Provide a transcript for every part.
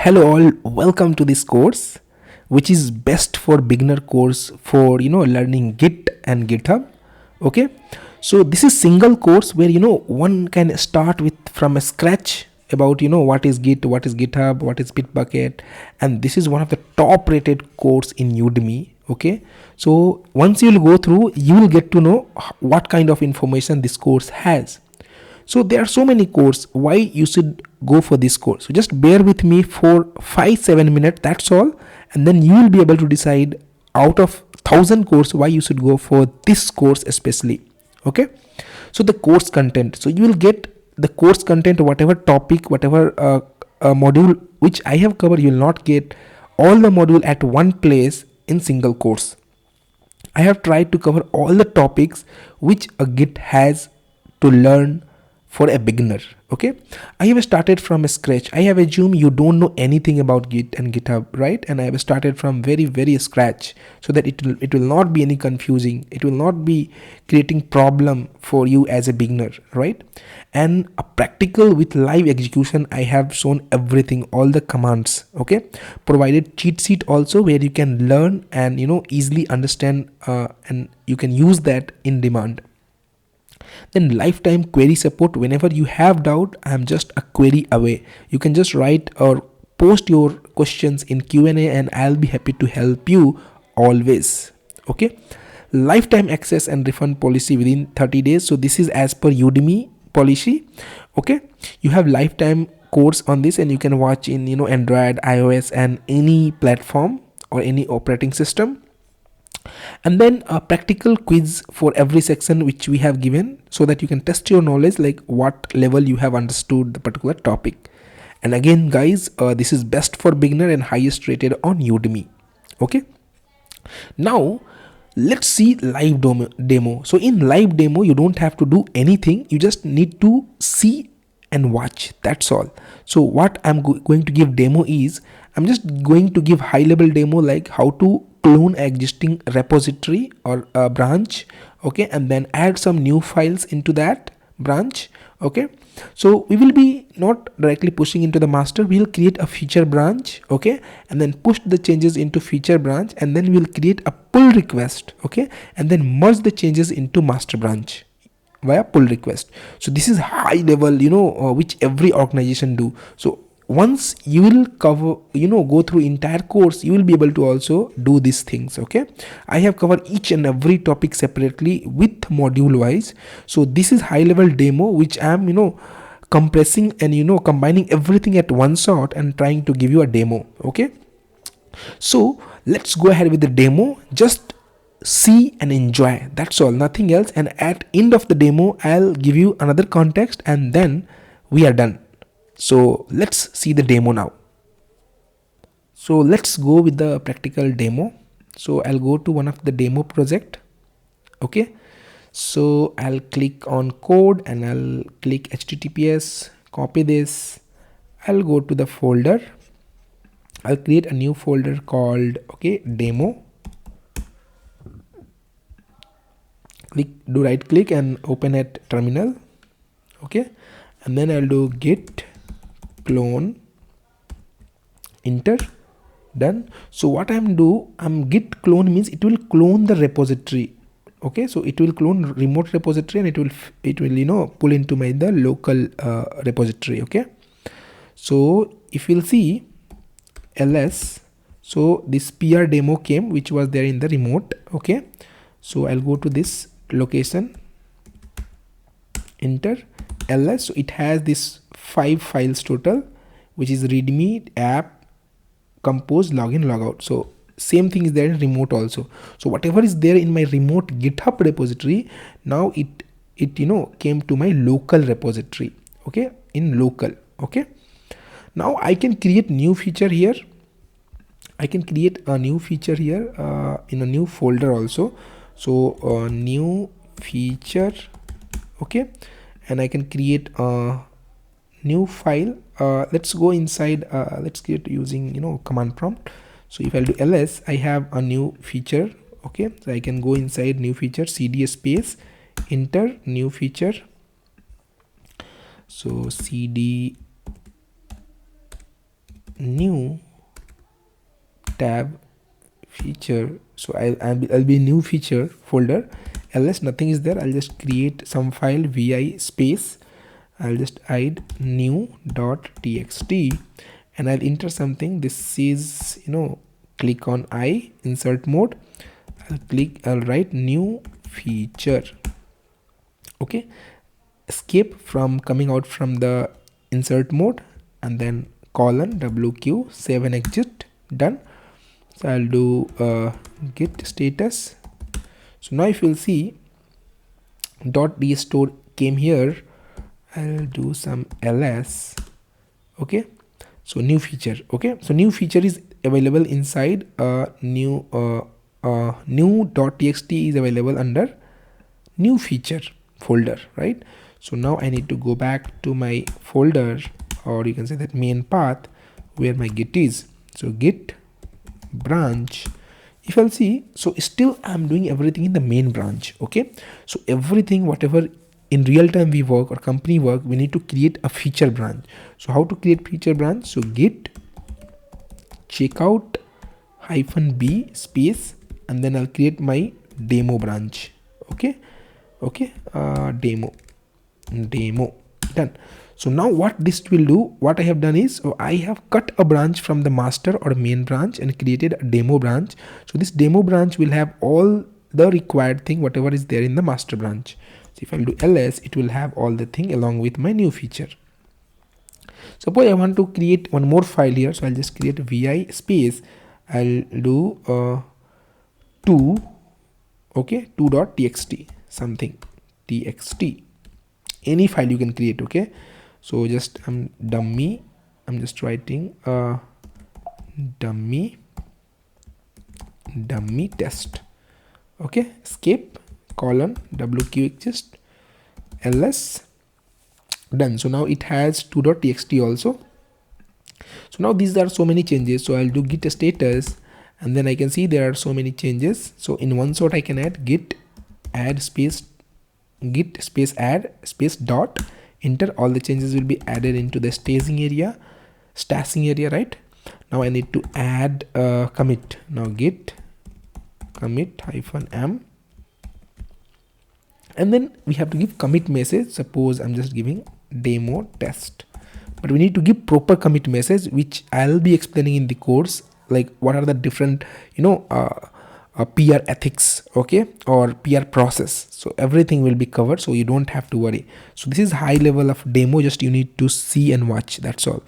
Hello all, welcome to this course which is best for beginner course for learning Git and GitHub. Okay, so this is single course where one can start with from a scratch about what is Git, what is GitHub, what is Bitbucket, and this is one of the top rated course in Udemy. Okay, so once you will go through, you will get to know what kind of information this course has. So there are so many courses, why you should go for this course. So just bear with me for 5-7 minutes, that's all, and then you will be able to decide out of 1,000 course why you should go for this course especially. Okay, so the course content, so you will get the course content, whatever topic, whatever module which I have covered, you will not get all the module at one place in single course. I have tried to cover all the topics which a Git has to learn for a beginner. Okay, I have started from scratch. I have assumed you don't know anything about Git and GitHub, right? And I have started from very scratch, so that it will not be any confusing, it will not be creating problem for you as a beginner, right? And a practical with live execution, I have shown everything, all the commands. Okay, provided cheat sheet also where you can learn and easily understand, and you can use that in demand. Then lifetime query support, whenever you have doubt, I am just a query away. You can just write or post your questions in Q&A and I'll be happy to help you always. Okay, lifetime access and refund policy within 30 days. So this is as per Udemy policy. Okay, you have lifetime course on this and you can watch in Android, iOS and any platform or any operating system. And then a practical quiz for every section which we have given, so that you can test your knowledge, like what level you have understood the particular topic. And again guys, this is best for beginner and highest rated on Udemy. Okay, now let's see live demo. So in live demo, you don't have to do anything, you just need to see and watch, that's all. So what I'm going to give demo is, I'm just going to give high level demo, like how to clone existing repository or a branch. Okay, and then add some new files into that branch. Okay, so we will be not directly pushing into the master, we will create a feature branch. Okay, and then push the changes into feature branch, and then we will create a pull request. Okay, and then merge the changes into master branch via pull request. So this is high level, which every organization do. So once you will cover, go through entire course, you will be able to also do these things. Okay, I have covered each and every topic separately with module wise. So this is high level demo which I am compressing and combining everything at one shot and trying to give you a demo. Okay, so let's go ahead with the demo. Just see and enjoy, that's all, nothing else. And at end of the demo, I'll give you another context and then we are done. So let's see the demo now. So let's go with the practical demo. So I'll go to one of the demo project. Okay, so I'll click on code and I'll click HTTPS, copy this, I'll go to the folder, I'll create a new folder called demo. Do right click and open at terminal. Okay, and then I'll do git clone, enter, done. So what I'm git clone means it will clone the repository. Okay, so it will clone remote repository and it will pull into the local repository. Okay, so if you'll see ls, so this PR demo came which was there in the remote. Okay, so I'll go to this location, enter, ls. So it has this 5 files total, which is readme, app, compose, login, logout. So same thing is there in remote also. So whatever is there in my remote GitHub repository, now it came to my local repository. Okay, in local. Okay, now I can create new feature here. I can create a new feature here in a new folder also. So new feature. Okay, and I can create a new file. Let's go inside, let's create using command prompt. So if I'll do ls, I have a new feature. Okay, so I can go inside new feature, cd space, enter new feature. So cd new tab feature. So I'll be new feature folder. Ls nothing is there, I'll just create some file vi space, I'll just add new.txt and I'll enter something. This is, click on I insert mode. I'll write new feature. Okay, escape from coming out from the insert mode and then colon wq, save and exit. Done. So I'll do git status. So now if you'll see .dstore came here, I'll do some ls. Okay, so new feature. Okay, so new feature is available inside new.txt is available under new feature folder, right? So now I need to go back to my folder, or you can say that main path where my git is. So git branch, if I'll see, so still I'm doing everything in the main branch. Okay, so everything whatever in real time we work or company work, we need to create a feature branch. So how to create feature branch? So git checkout -b space and then I'll create my demo branch. Okay, demo done. So now what this will do, what I have done is, I have cut a branch from the master or main branch and created a demo branch. So this demo branch will have all the required thing whatever is there in the master branch. So if I'll do ls, it will have all the thing along with my new feature. Suppose I want to create one more file here, so I'll just create vi space, I'll do 2, okay, 2.txt something txt, any file you can create. Okay, so just I'm just writing dummy test. Okay, escape colon wq exist ls. Done. So now it has 2.txt also. So now these are so many changes. So I'll do git status and then I can see there are so many changes. So in one shot I can add git add space add space dot enter, all the changes will be added into the staging area, right? Now I need to add commit. Now git commit -m and then we have to give commit message. Suppose I'm just giving demo test, but we need to give proper commit message, which I'll be explaining in the course, like what are the different PR ethics, okay, or PR process. So everything will be covered, so you don't have to worry. So this is high level of demo, just you need to see and watch, that's all.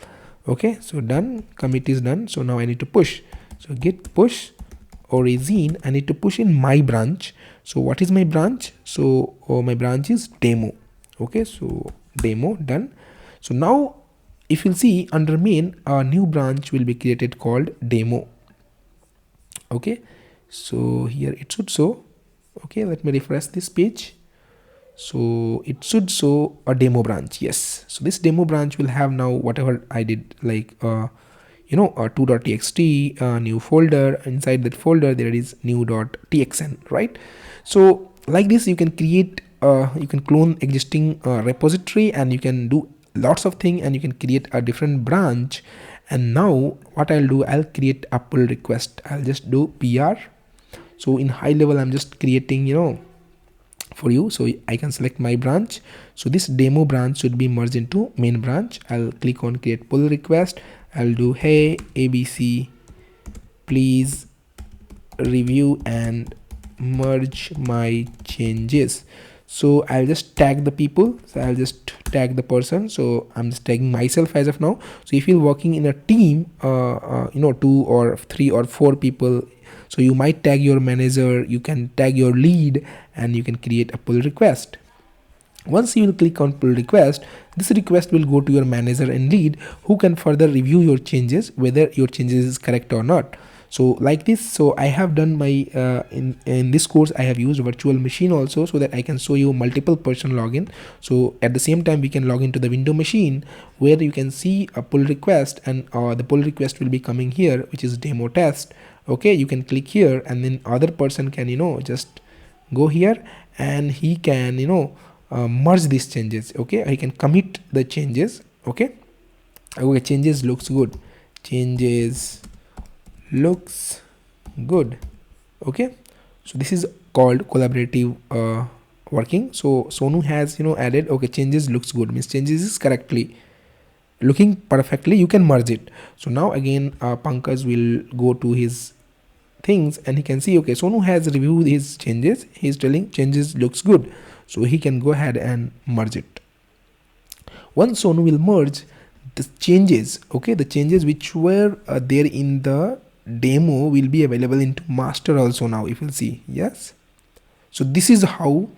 Okay, so done, commit is done. So now I need to push. So git push origin, I need to push in my branch. So what is my branch? So my branch is demo. Okay, so demo, done. So now if you'll see under main, a new branch will be created called demo. Okay, so here it should show. Okay, let me refresh this page. So it should show a demo branch. Yes, so this demo branch will have now whatever I did, like a 2.txt new folder. Inside that folder there is new.txn, right? So like this you can create you can clone existing repository and you can do lots of things and you can create a different branch. And now what I'll do, I'll create a pull request. I'll just do PR. So in high level I'm just creating for you, so I can select my branch. So this demo branch should be merged into main branch. I'll click on create pull request. I'll do hey abc, please review and merge my changes. So I'll just tag the people. So I'll just tag the person. So I'm just tagging myself as of now. So if you're working in a team 2 or 3 or 4 people, so you might tag your manager, you can tag your lead, and you can create a pull request. Once you will click on pull request, this request will go to your manager and lead, who can further review your changes, whether your changes is correct or not. So like this, so I have done my in this course I have used virtual machine also, so that I can show you multiple person login. So at the same time we can log into the window machine where you can see a pull request, and the pull request will be coming here, which is demo test. Okay, you can click here and then other person can just go here and he can merge these changes. Okay, I can commit the changes. Okay, changes looks good, changes looks good. Okay, so this is called collaborative working. So Sonu has added, okay, changes looks good means changes is correctly looking perfectly, you can merge it. So now again Pankaj will go to his things and he can see, okay, Sonu has reviewed his changes, he's telling changes looks good, so he can go ahead and merge it. Once Sonu will merge the changes, okay, the changes which were there in the demo will be available into master also now, if you'll see. Yes, so this is how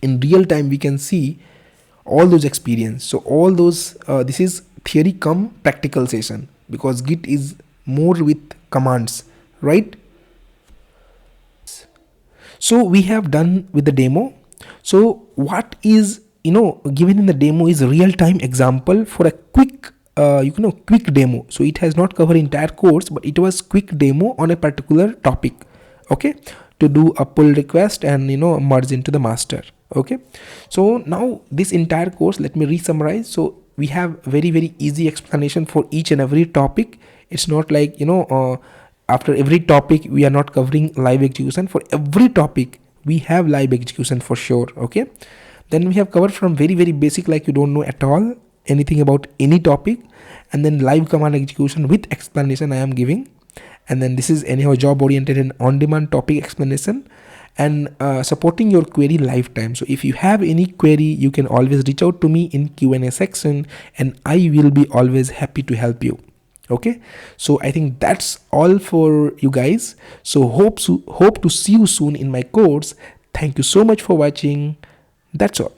in real time we can see all those experience. So all those this is theory come practical session, because Git is more with commands, right? So we have done with the demo. So what is given in the demo is a real-time example for a quick quick demo. So it has not covered entire course, but it was quick demo on a particular topic, okay, to do a pull request and merge into the master. Okay, so now this entire course, let me re-summarize. So we have very easy explanation for each and every topic. It's not like after every topic we are not covering live execution. For every topic we have live execution for sure. Okay, then we have covered from very basic, like you don't know at all anything about any topic, and then live command execution with explanation I am giving, and then this is anyhow job oriented and on demand topic explanation, and supporting your query lifetime. So if you have any query, you can always reach out to me in Q&A section and I will be always happy to help you. Okay, so I think that's all for you guys. So hope to see you soon in my course. Thank you so much for watching. That's all.